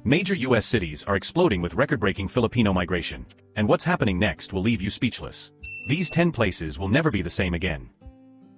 Major U.S. cities are exploding with record-breaking Filipino migration, and what's happening next will leave you speechless. These 10 places will never be the same again.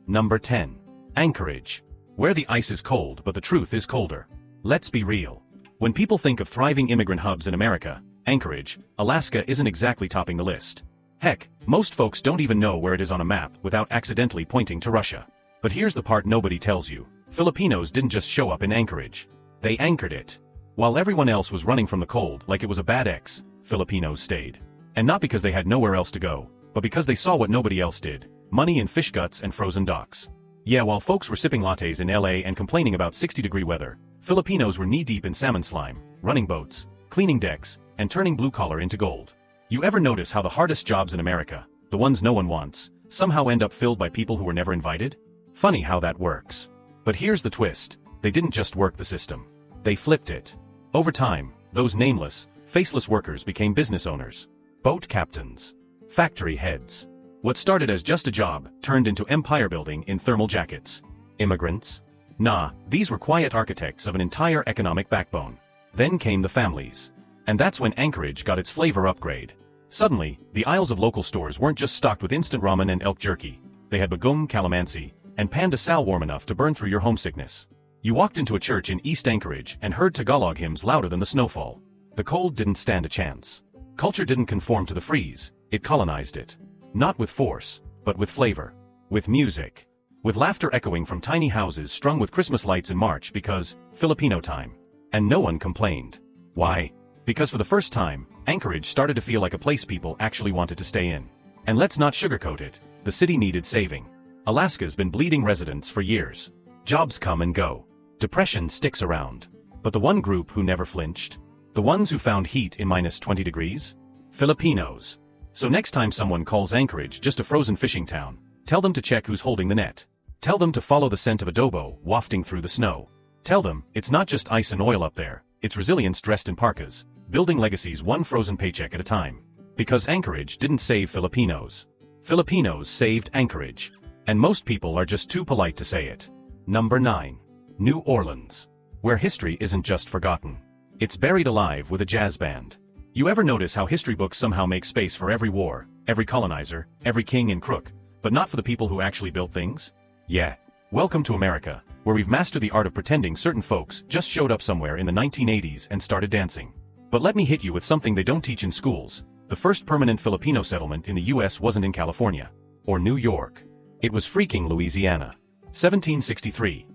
Number 10. Anchorage. Where the ice is cold but the truth is colder. Let's be real. When people think of thriving immigrant hubs in America, Anchorage, Alaska isn't exactly topping the list. Heck, most folks don't even know where it is on a map without accidentally pointing to Russia. But here's the part nobody tells you. Filipinos didn't just show up in Anchorage. They anchored it. While everyone else was running from the cold like it was a bad ex, Filipinos stayed. And not because they had nowhere else to go, but because they saw what nobody else did: money in fish guts and frozen docks. Yeah, while folks were sipping lattes in LA and complaining about 60-degree weather, Filipinos were knee-deep in salmon slime, running boats, cleaning decks, and turning blue-collar into gold. You ever notice how the hardest jobs in America, the ones no one wants, somehow end up filled by people who were never invited? Funny how that works. But here's the twist: they didn't just work the system. They flipped it. Over time, those nameless, faceless workers became business owners. Boat captains. Factory heads. What started as just a job turned into empire building in thermal jackets. Immigrants? Nah, these were quiet architects of an entire economic backbone. Then came the families. And that's when Anchorage got its flavor upgrade. Suddenly, the aisles of local stores weren't just stocked with instant ramen and elk jerky. They had bagong calamansi and panda sal warm enough to burn through your homesickness. You walked into a church in East Anchorage and heard Tagalog hymns louder than the snowfall. The cold didn't stand a chance. Culture didn't conform to the freeze, it colonized it. Not with force, but with flavor. With music. With laughter echoing from tiny houses strung with Christmas lights in March because, Filipino time. And no one complained. Why? Because for the first time, Anchorage started to feel like a place people actually wanted to stay in. And let's not sugarcoat it, the city needed saving. Alaska's been bleeding residents for years. Jobs come and go. Depression sticks around. But the one group who never flinched? The ones who found heat in -20 degrees? Filipinos. So next time someone calls Anchorage just a frozen fishing town, tell them to check who's holding the net. Tell them to follow the scent of adobo wafting through the snow. Tell them, it's not just ice and oil up there, it's resilience dressed in parkas, building legacies one frozen paycheck at a time. Because Anchorage didn't save Filipinos. Filipinos saved Anchorage. And most people are just too polite to say it. Number 9. New Orleans. Where history isn't just forgotten. It's buried alive with a jazz band. You ever notice how history books somehow make space for every war, every colonizer, every king and crook, but not for the people who actually built things? Yeah. Welcome to America, where we've mastered the art of pretending certain folks just showed up somewhere in the 1980s and started dancing. But let me hit you with something they don't teach in schools. The first permanent Filipino settlement in the US wasn't in California. Or New York. It was freaking Louisiana. 1763.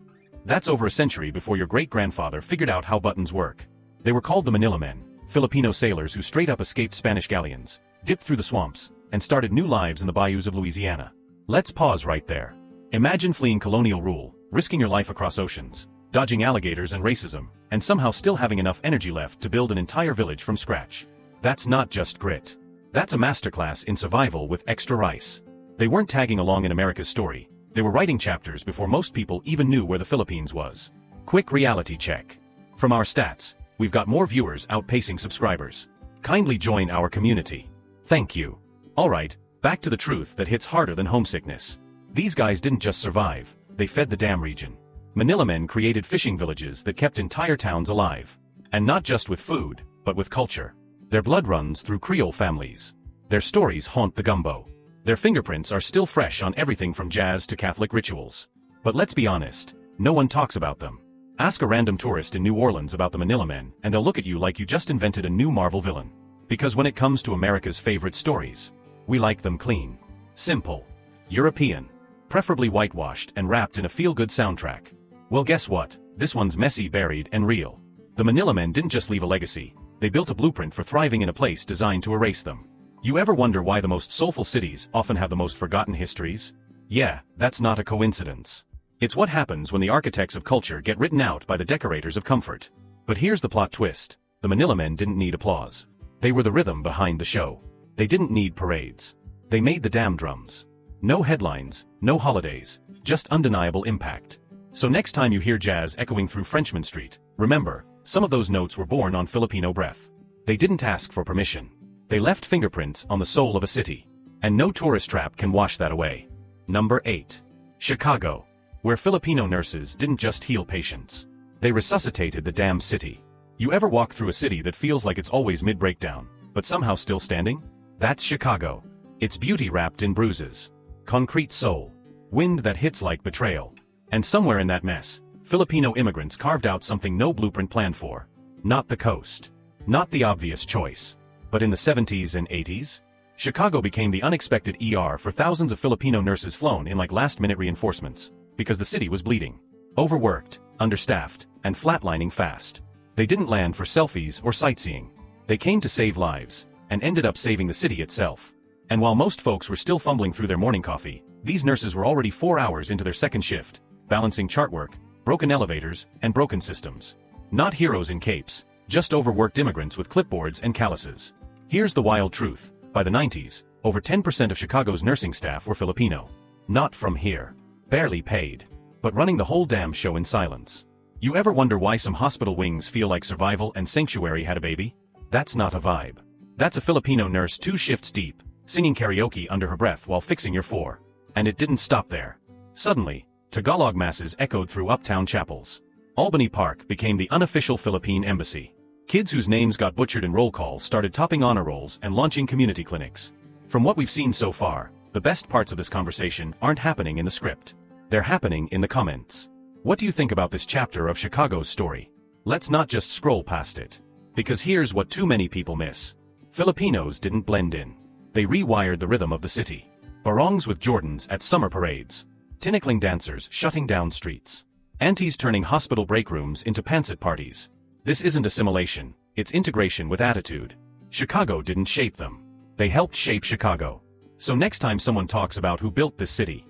That's over a century before your great-grandfather figured out how buttons work. They were called the Manilamen, Filipino sailors who straight up escaped Spanish galleons, dipped through the swamps, and started new lives in the bayous of Louisiana. Let's pause right there. Imagine fleeing colonial rule, risking your life across oceans, dodging alligators and racism, and somehow still having enough energy left to build an entire village from scratch. That's not just grit. That's a masterclass in survival with extra rice. They weren't tagging along in America's story. They were writing chapters before most people even knew where the Philippines was. Quick reality check. From our stats, we've got more viewers outpacing subscribers. Kindly join our community. Thank you. Alright, back to the truth that hits harder than homesickness. These guys didn't just survive, they fed the damn region. Manilamen created fishing villages that kept entire towns alive. And not just with food, but with culture. Their blood runs through Creole families. Their stories haunt the gumbo. Their fingerprints are still fresh on everything from jazz to Catholic rituals. But let's be honest, no one talks about them. Ask a random tourist in New Orleans about the Manilamen and they'll look at you like you just invented a new Marvel villain. Because when it comes to America's favorite stories, we like them clean, simple, European, preferably whitewashed and wrapped in a feel-good soundtrack. Well, guess what? This one's messy, buried, and real. The Manilamen didn't just leave a legacy, they built a blueprint for thriving in a place designed to erase them. You ever wonder why the most soulful cities often have the most forgotten histories? Yeah, that's not a coincidence. It's what happens when the architects of culture get written out by the decorators of comfort. But here's the plot twist. The Manilamen didn't need applause. They were the rhythm behind the show. They didn't need parades. They made the damn drums. No headlines, no holidays, just undeniable impact. So next time you hear jazz echoing through Frenchman Street, remember, some of those notes were born on Filipino breath. They didn't ask for permission. They left fingerprints on the soul of a city. And no tourist trap can wash that away. Number 8. Chicago. Where Filipino nurses didn't just heal patients. They resuscitated the damn city. You ever walk through a city that feels like it's always mid-breakdown, but somehow still standing? That's Chicago. Its beauty wrapped in bruises. Concrete soul. Wind that hits like betrayal. And somewhere in that mess, Filipino immigrants carved out something no blueprint planned for. Not the coast. Not the obvious choice. But in the 70s and 80s, Chicago became the unexpected ER for thousands of Filipino nurses flown in like last-minute reinforcements, because the city was bleeding. Overworked, understaffed, and flatlining fast. They didn't land for selfies or sightseeing. They came to save lives, and ended up saving the city itself. And while most folks were still fumbling through their morning coffee, these nurses were already 4 hours into their second shift, balancing chart work, broken elevators, and broken systems. Not heroes in capes, just overworked immigrants with clipboards and calluses. Here's the wild truth. By the 90s, over 10% of Chicago's nursing staff were Filipino. Not from here. Barely paid. But running the whole damn show in silence. You ever wonder why some hospital wings feel like Survival and Sanctuary had a baby? That's not a vibe. That's a Filipino nurse 2 shifts deep, singing karaoke under her breath while fixing your 4. And it didn't stop there. Suddenly, Tagalog masses echoed through uptown chapels. Albany Park became the unofficial Philippine embassy. Kids whose names got butchered in roll call started topping honor rolls and launching community clinics. From what we've seen so far, the best parts of this conversation aren't happening in the script. They're happening in the comments. What do you think about this chapter of Chicago's story? Let's not just scroll past it. Because here's what too many people miss. Filipinos didn't blend in. They rewired the rhythm of the city. Barongs with Jordans at summer parades. Tinikling dancers shutting down streets. Aunties turning hospital break rooms into pancit parties. This isn't assimilation, it's integration with attitude. Chicago didn't shape them. They helped shape Chicago. So next time someone talks about who built this city,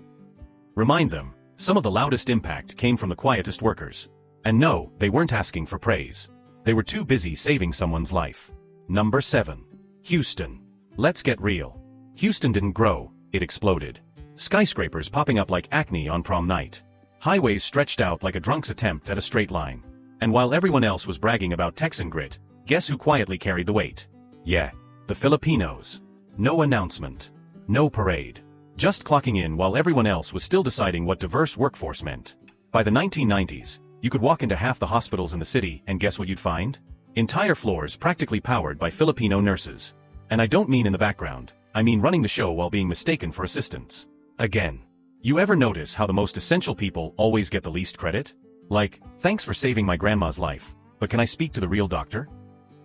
remind them, some of the loudest impact came from the quietest workers. And no, they weren't asking for praise. They were too busy saving someone's life. Number 7. Houston. Let's get real. Houston didn't grow, it exploded. Skyscrapers popping up like acne on prom night. Highways stretched out like a drunk's attempt at a straight line. And while everyone else was bragging about Texan grit, guess who quietly carried the weight? Yeah, the Filipinos. No announcement. No parade. Just clocking in while everyone else was still deciding what diverse workforce meant. By the 1990s, you could walk into half the hospitals in the city and guess what you'd find? Entire floors practically powered by Filipino nurses. And I don't mean in the background, I mean running the show while being mistaken for assistants. Again. You ever notice how the most essential people always get the least credit? Like, thanks for saving my grandma's life, but can I speak to the real doctor?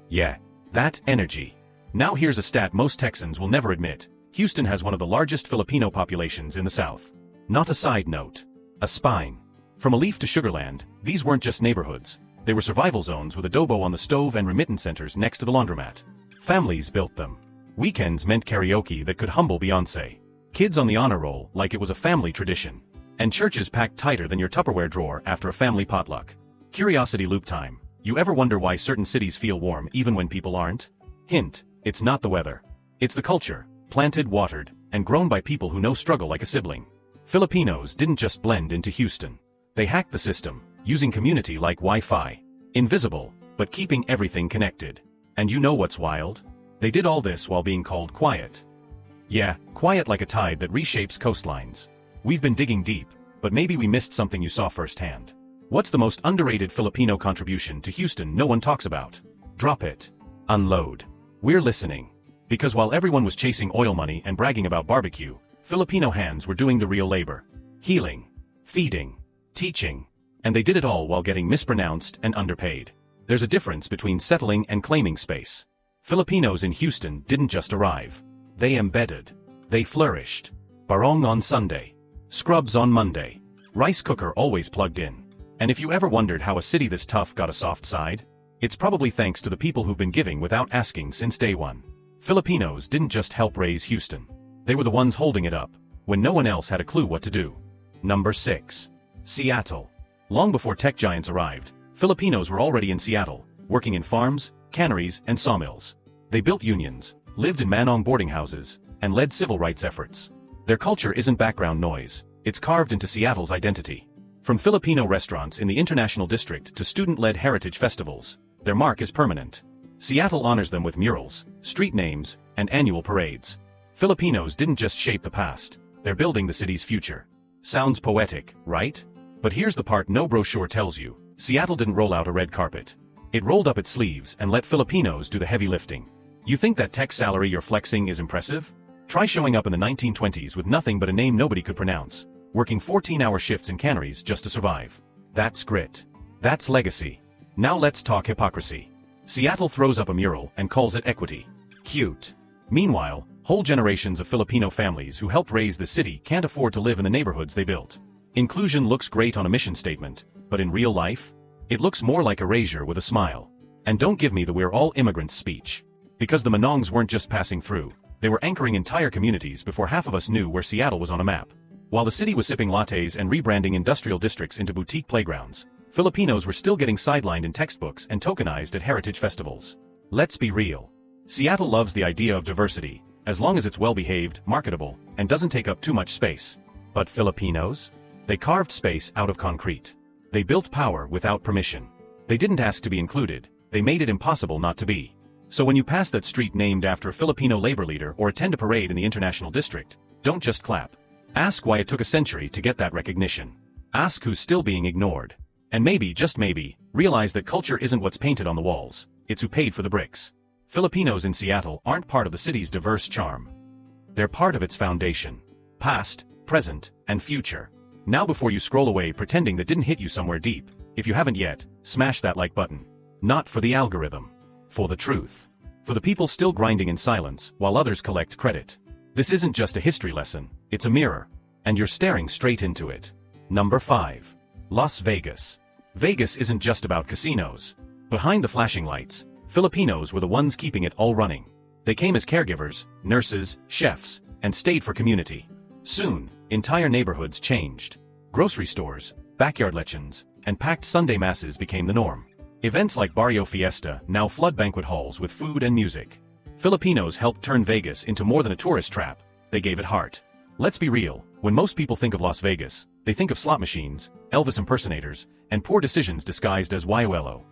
Yeah. That energy. Now here's a stat most Texans will never admit. Houston has one of the largest Filipino populations in the South. Not a side note. A spine. From Alief to Sugarland, these weren't just neighborhoods. They were survival zones with adobo on the stove and remittance centers next to the laundromat. Families built them. Weekends meant karaoke that could humble Beyoncé. Kids on the honor roll like it was a family tradition. And churches packed tighter than your Tupperware drawer after a family potluck. Curiosity loop time. You ever wonder why certain cities feel warm even when people aren't? Hint, it's not the weather. It's the culture. Planted, watered, and grown by people who know struggle like a sibling. Filipinos didn't just blend into Houston. They hacked the system, using community like Wi-Fi. Invisible, but keeping everything connected. And you know what's wild? They did all this while being called quiet. Yeah, quiet like a tide that reshapes coastlines. We've been digging deep, but maybe we missed something you saw firsthand. What's the most underrated Filipino contribution to Houston no one talks about? Drop it. Unload. We're listening. Because while everyone was chasing oil money and bragging about barbecue, Filipino hands were doing the real labor. Healing. Feeding. Teaching. And they did it all while getting mispronounced and underpaid. There's a difference between settling and claiming space. Filipinos in Houston didn't just arrive. They embedded. They flourished. Barong on Sunday. Scrubs on Monday. Rice cooker always plugged in. And if you ever wondered how a city this tough got a soft side, it's probably thanks to the people who've been giving without asking since day one. Filipinos didn't just help raise Houston. They were the ones holding it up, when no one else had a clue what to do. Number 6. Seattle. Long before tech giants arrived, Filipinos were already in Seattle, working in farms, canneries, and sawmills. They built unions, lived in Manong boarding houses, and led civil rights efforts. Their culture isn't background noise, it's carved into Seattle's identity. From Filipino restaurants in the International District to student-led heritage festivals, their mark is permanent. Seattle honors them with murals, street names, and annual parades. Filipinos didn't just shape the past, they're building the city's future. Sounds poetic, right? But here's the part no brochure tells you. Seattle didn't roll out a red carpet. It rolled up its sleeves and let Filipinos do the heavy lifting. You think that tech salary you're flexing is impressive? Try showing up in the 1920s with nothing but a name nobody could pronounce, working 14-hour shifts in canneries just to survive. That's grit. That's legacy. Now let's talk hypocrisy. Seattle throws up a mural and calls it equity. Cute. Meanwhile, whole generations of Filipino families who helped raise the city can't afford to live in the neighborhoods they built. Inclusion looks great on a mission statement, but in real life, it looks more like erasure with a smile. And don't give me the "we're all immigrants" speech. Because the Manongs weren't just passing through, they were anchoring entire communities before half of us knew where Seattle was on a map. While the city was sipping lattes and rebranding industrial districts into boutique playgrounds, Filipinos were still getting sidelined in textbooks and tokenized at heritage festivals. Let's be real. Seattle loves the idea of diversity, as long as it's well-behaved, marketable, and doesn't take up too much space. But Filipinos? They carved space out of concrete. They built power without permission. They didn't ask to be included, they made it impossible not to be. So when you pass that street named after a Filipino labor leader or attend a parade in the International District, don't just clap. Ask why it took a century to get that recognition. Ask who's still being ignored. And maybe, just maybe, realize that culture isn't what's painted on the walls, it's who paid for the bricks. Filipinos in Seattle aren't part of the city's diverse charm. They're part of its foundation. Past, present, and future. Now before you scroll away pretending that didn't hit you somewhere deep, if you haven't yet, smash that like button. Not for the algorithm. For the truth. For the people still grinding in silence while others collect credit. This isn't just a history lesson, it's a mirror. And you're staring straight into it. Number 5. Las Vegas. Vegas isn't just about casinos. Behind the flashing lights, Filipinos were the ones keeping it all running. They came as caregivers, nurses, chefs, and stayed for community. Soon, entire neighborhoods changed. Grocery stores, backyard lechons, and packed Sunday masses became the norm. Events like Barrio Fiesta now flood banquet halls with food and music. Filipinos helped turn Vegas into more than a tourist trap, they gave it heart. Let's be real, when most people think of Las Vegas, they think of slot machines, Elvis impersonators, and poor decisions disguised as YOLO.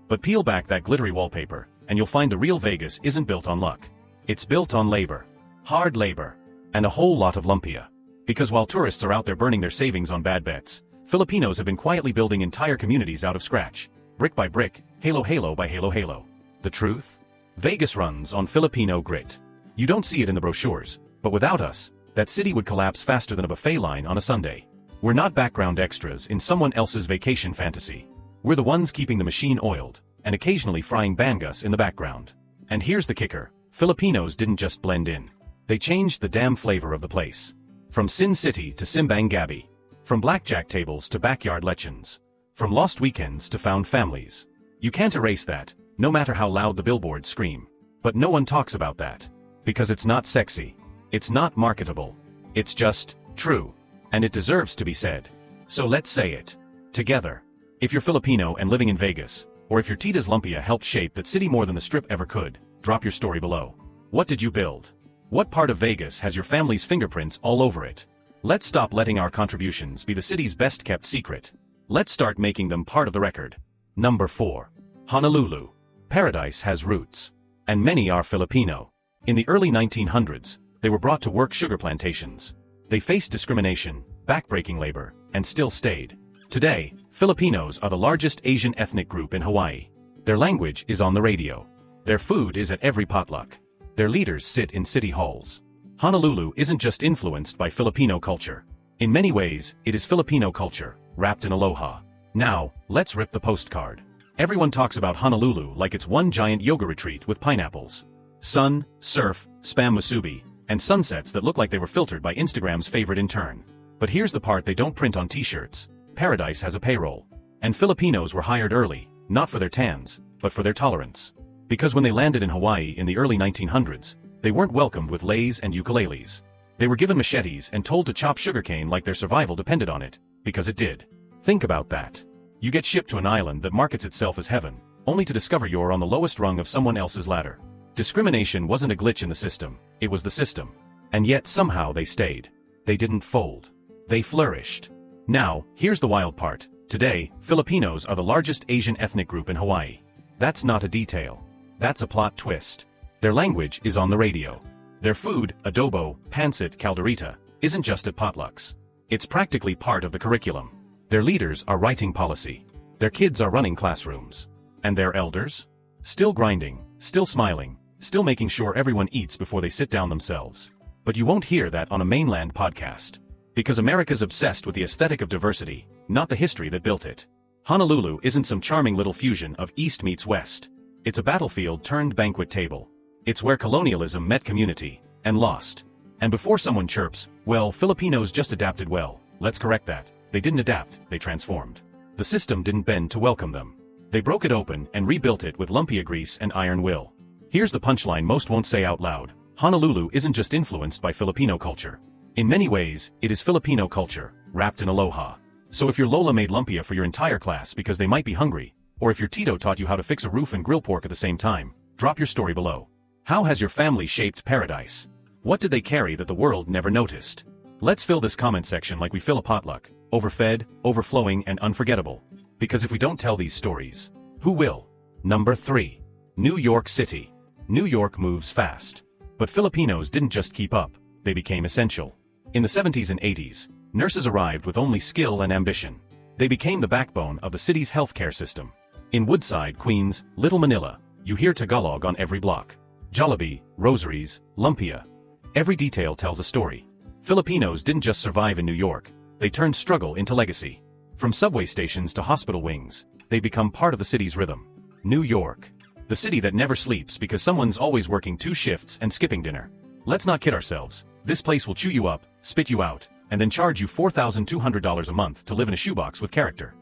But peel back that glittery wallpaper, and you'll find the real Vegas isn't built on luck. It's built on labor. Hard labor. And a whole lot of lumpia. Because while tourists are out there burning their savings on bad bets, Filipinos have been quietly building entire communities out of scratch. Brick by brick, halo by halo. The truth? Vegas runs on Filipino grit. You don't see it in the brochures, but without us, that city would collapse faster than a buffet line on a Sunday. We're not background extras in someone else's vacation fantasy. We're the ones keeping the machine oiled, and occasionally frying bangus in the background. And here's the kicker, Filipinos didn't just blend in. They changed the damn flavor of the place. From Sin City to Simbang Gabi. From blackjack tables to backyard lechons. From lost weekends to found families. You can't erase that, no matter how loud the billboards scream. But no one talks about that. Because it's not sexy. It's not marketable. It's just true. And it deserves to be said. So let's say it. Together. If you're Filipino and living in Vegas, or if your tita's lumpia helped shape that city more than the Strip ever could, drop your story below. What did you build? What part of Vegas has your family's fingerprints all over it? Let's stop letting our contributions be the city's best-kept secret. Let's start making them part of the record. Number 4. Honolulu. Paradise has roots. And many are Filipino. In the early 1900s, they were brought to work sugar plantations. They faced discrimination, backbreaking labor, and still stayed. Today, Filipinos are the largest Asian ethnic group in Hawaii. Their language is on the radio. Their food is at every potluck. Their leaders sit in city halls. Honolulu isn't just influenced by Filipino culture. In many ways, it is Filipino culture, wrapped in aloha. Now, let's rip the postcard. Everyone talks about Honolulu like it's one giant yoga retreat with pineapples. Sun, surf, spam musubi, and sunsets that look like they were filtered by Instagram's favorite intern. But here's the part they don't print on t-shirts. Paradise has a payroll. And Filipinos were hired early, not for their tans, but for their tolerance. Because when they landed in Hawaii in the early 1900s, they weren't welcomed with leis and ukuleles. They were given machetes and told to chop sugarcane like their survival depended on it, because it did. Think about that. You get shipped to an island that markets itself as heaven, only to discover you're on the lowest rung of someone else's ladder. Discrimination wasn't a glitch in the system, it was the system. And yet somehow they stayed. They didn't fold. They flourished. Now, here's the wild part. Today, Filipinos are the largest Asian ethnic group in Hawaii. That's not a detail. That's a plot twist. Their language is on the radio. Their food, adobo, pancit, calderita, isn't just at potlucks. It's practically part of the curriculum. Their leaders are writing policy. Their kids are running classrooms. And their elders? Still grinding, still smiling, still making sure everyone eats before they sit down themselves. But you won't hear that on a mainland podcast. Because America's obsessed with the aesthetic of diversity, not the history that built it. Honolulu isn't some charming little fusion of East meets West. It's a battlefield turned banquet table. It's where colonialism met community, and lost. And before someone chirps, well, Filipinos just adapted well, let's correct that. They didn't adapt, they transformed. The system didn't bend to welcome them. They broke it open and rebuilt it with lumpia grease and iron will. Here's the punchline most won't say out loud. Honolulu isn't just influenced by Filipino culture. In many ways, it is Filipino culture, wrapped in aloha. So if your Lola made lumpia for your entire class because they might be hungry, or if your Tito taught you how to fix a roof and grill pork at the same time, drop your story below. How has your family shaped paradise? What did they carry that the world never noticed? Let's fill this comment section like we fill a potluck, overfed, overflowing, and unforgettable. Because if we don't tell these stories, who will? Number 3. New York City. New York moves fast. But Filipinos didn't just keep up, they became essential. In the 70s and 80s, nurses arrived with only skill and ambition. They became the backbone of the city's healthcare system. In Woodside, Queens, Little Manila, you hear Tagalog on every block. Jollibee, rosaries, lumpia. Every detail tells a story. Filipinos didn't just survive in New York, they turned struggle into legacy. From subway stations to hospital wings, they become part of the city's rhythm. New York. The city that never sleeps because someone's always working 2 shifts and skipping dinner. Let's not kid ourselves, this place will chew you up, spit you out, and then charge you $4,200 a month to live in a shoebox with character.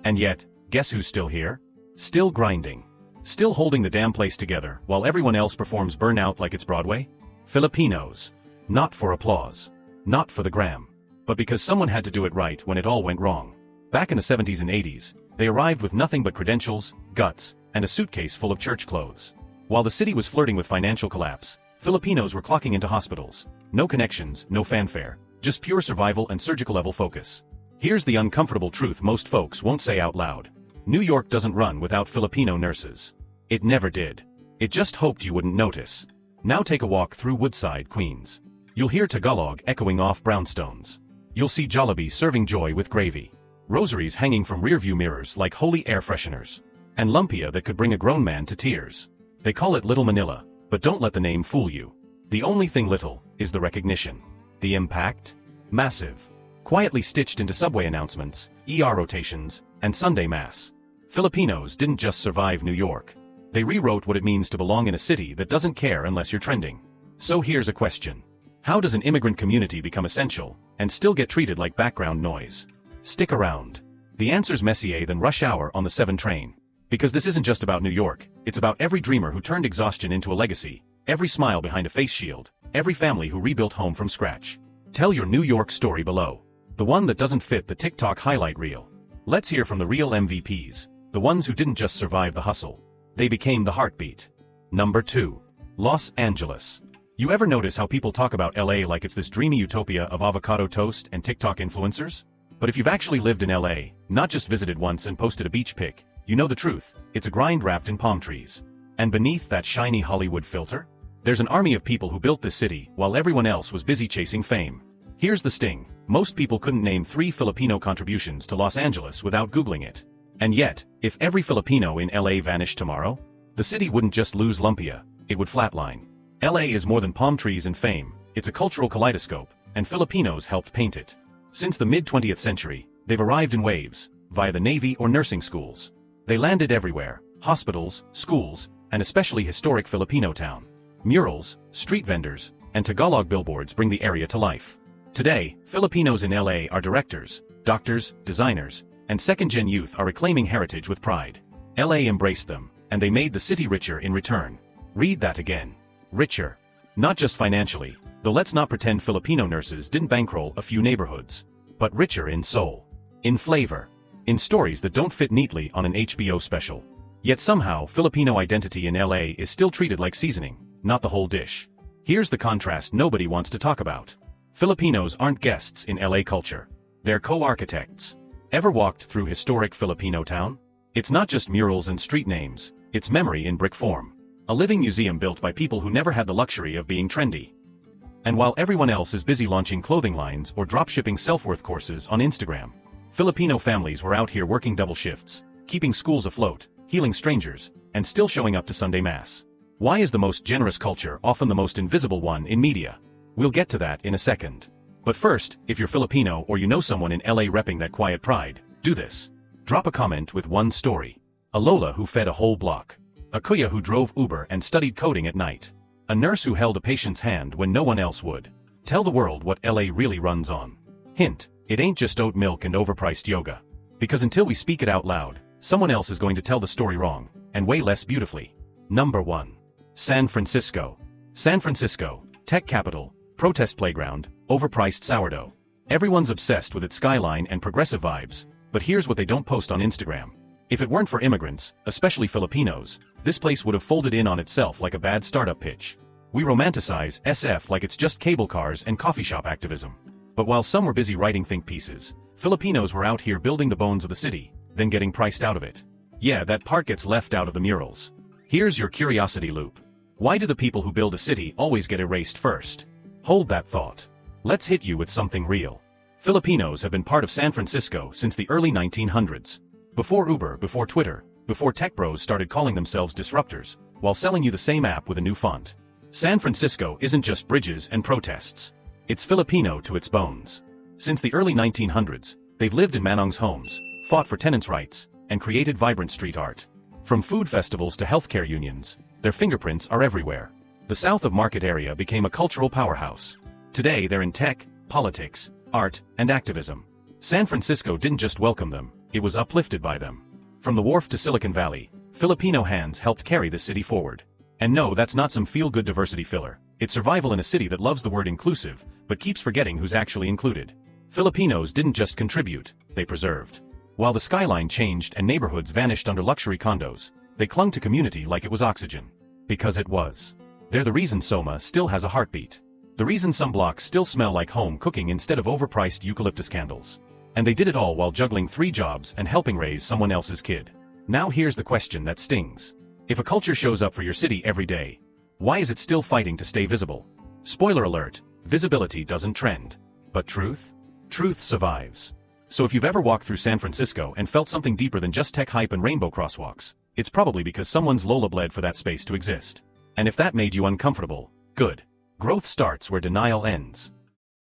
And yet, guess who's still here? Still grinding. Still holding the damn place together while everyone else performs burnout like it's Broadway? Filipinos. Not for applause. Not for the gram. But because someone had to do it right when it all went wrong. Back in the 70s and 80s, they arrived with nothing but credentials, guts, and a suitcase full of church clothes. While the city was flirting with financial collapse, Filipinos were clocking into hospitals. No connections, no fanfare. Just pure survival and surgical-level focus. Here's the uncomfortable truth most folks won't say out loud. New York doesn't run without Filipino nurses. It never did. It just hoped you wouldn't notice. Now take a walk through Woodside, Queens. You'll hear Tagalog echoing off brownstones. You'll see Jollibee serving joy with gravy. Rosaries hanging from rearview mirrors like holy air fresheners. And lumpia that could bring a grown man to tears. They call it Little Manila, but don't let the name fool you. The only thing little is the recognition. The impact? Massive. Quietly stitched into subway announcements, ER rotations, and Sunday Mass. Filipinos didn't just survive New York. They rewrote what it means to belong in a city that doesn't care unless you're trending. So here's a question. How does an immigrant community become essential, and still get treated like background noise? Stick around. The answer's messier than rush hour on the 7 train. Because this isn't just about New York, it's about every dreamer who turned exhaustion into a legacy, every smile behind a face shield, every family who rebuilt home from scratch. Tell your New York story below. The one that doesn't fit the TikTok highlight reel. Let's hear from the real MVPs, the ones who didn't just survive the hustle. They became the heartbeat. Number 2. Los Angeles. You ever notice how people talk about LA like it's this dreamy utopia of avocado toast and TikTok influencers? But if you've actually lived in LA, not just visited once and posted a beach pic, you know the truth. It's a grind wrapped in palm trees. And beneath that shiny Hollywood filter, there's an army of people who built this city while everyone else was busy chasing fame. Here's the sting. Most people couldn't name 3 Filipino contributions to Los Angeles without Googling it. And yet, if every Filipino in LA vanished tomorrow, the city wouldn't just lose lumpia, it would flatline. LA is more than palm trees and fame, it's a cultural kaleidoscope, and Filipinos helped paint it. Since the mid-20th century, they've arrived in waves, via the Navy or nursing schools. They landed everywhere, hospitals, schools, and especially historic Filipino town. Murals, street vendors, and Tagalog billboards bring the area to life. Today, Filipinos in LA are directors, doctors, designers, and second-gen youth are reclaiming heritage with pride. LA embraced them, and they made the city richer in return. Read that again. Richer. Not just financially, though let's not pretend Filipino nurses didn't bankroll a few neighborhoods. But richer in soul. In flavor. In stories that don't fit neatly on an HBO special. Yet somehow, Filipino identity in LA is still treated like seasoning, not the whole dish. Here's the contrast nobody wants to talk about. Filipinos aren't guests in LA culture. They're co-architects. Ever walked through historic Filipino town? It's not just murals and street names, it's memory in brick form. A living museum built by people who never had the luxury of being trendy. And while everyone else is busy launching clothing lines or dropshipping self-worth courses on Instagram, Filipino families were out here working double shifts, keeping schools afloat, healing strangers, and still showing up to Sunday Mass. Why is the most generous culture often the most invisible one in media? We'll get to that in a second. But first, if you're Filipino or you know someone in LA repping that quiet pride, do this. Drop a comment with one story. A Lola who fed a whole block. A kuya who drove Uber and studied coding at night. A nurse who held a patient's hand when no one else would. Tell the world what LA really runs on. Hint, it ain't just oat milk and overpriced yoga. Because until we speak it out loud, someone else is going to tell the story wrong, and way less beautifully. Number 1. San Francisco. San Francisco, tech capital, protest playground, overpriced sourdough. Everyone's obsessed with its skyline and progressive vibes, but here's what they don't post on Instagram. If it weren't for immigrants, especially Filipinos, this place would have folded in on itself like a bad startup pitch. We romanticize SF like it's just cable cars and coffee shop activism. But while some were busy writing think pieces, Filipinos were out here building the bones of the city, then getting priced out of it. Yeah, that part gets left out of the murals. Here's your curiosity loop. Why do the people who build a city always get erased first? Hold that thought. Let's hit you with something real. Filipinos have been part of San Francisco since the early 1900s. Before Uber, before Twitter, before tech bros started calling themselves disruptors, while selling you the same app with a new font. San Francisco isn't just bridges and protests. It's Filipino to its bones. Since the early 1900s, they've lived in Manong's homes, fought for tenants' rights, and created vibrant street art. From food festivals to healthcare unions, their fingerprints are everywhere. The south of Market area became a cultural powerhouse. Today they're in tech, politics, art, and activism. San Francisco didn't just welcome them, it was uplifted by them. From the wharf to Silicon Valley, Filipino hands helped carry the city forward. And no, that's not some feel-good diversity filler. It's survival in a city that loves the word inclusive, but keeps forgetting who's actually included. Filipinos didn't just contribute, they preserved. While the skyline changed and neighborhoods vanished under luxury condos, they clung to community like it was oxygen. Because it was. They're the reason Soma still has a heartbeat. The reason some blocks still smell like home cooking instead of overpriced eucalyptus candles. And they did it all while juggling 3 jobs and helping raise someone else's kid. Now here's the question that stings. If a culture shows up for your city every day, why is it still fighting to stay visible? Spoiler alert, visibility doesn't trend. But truth? Truth survives. So if you've ever walked through San Francisco and felt something deeper than just tech hype and rainbow crosswalks, it's probably because someone's Lola bled for that space to exist. And if that made you uncomfortable, good. Growth starts where denial ends.